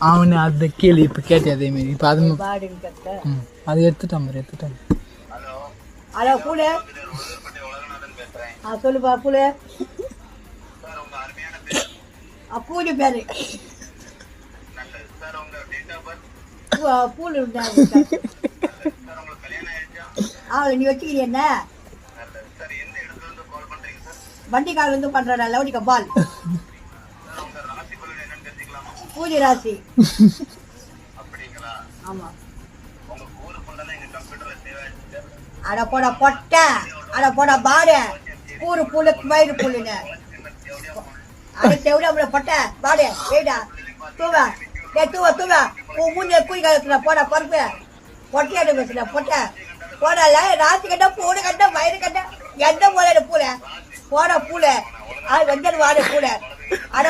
அவனு அந்த கேள்வி இப்போ கேட்டே அதே மாரி இப்போ அது அது எடுத்துட்டான். ஹலோ பூலு, சொல்லுப்பா பூலு. பூலு பேரு பூலு. நீ வச்சுக்கிறீ என்ன வண்டிக்கால இருந்து பண்ற லவுடிக்க பால் பூஜை ராசி. ஆமா. அட போட பொட்டை, அட போட பாடு பூரு புல்லு மயிறு புல்லுன்னு அடுத்த விட பொட்டை பாடு ஏடா தூவ தூவ தூவ உன் மூஞ்சில குய் கலக்குற போட பருப்பு பொட்டையாடு பேசுற பொட்டை போடல ராசி கட்ட பூடு கட்ட மயிறு கட்ட எந்த போல பூல போட பூல அது வெஞ்சல் வாடு பூல அட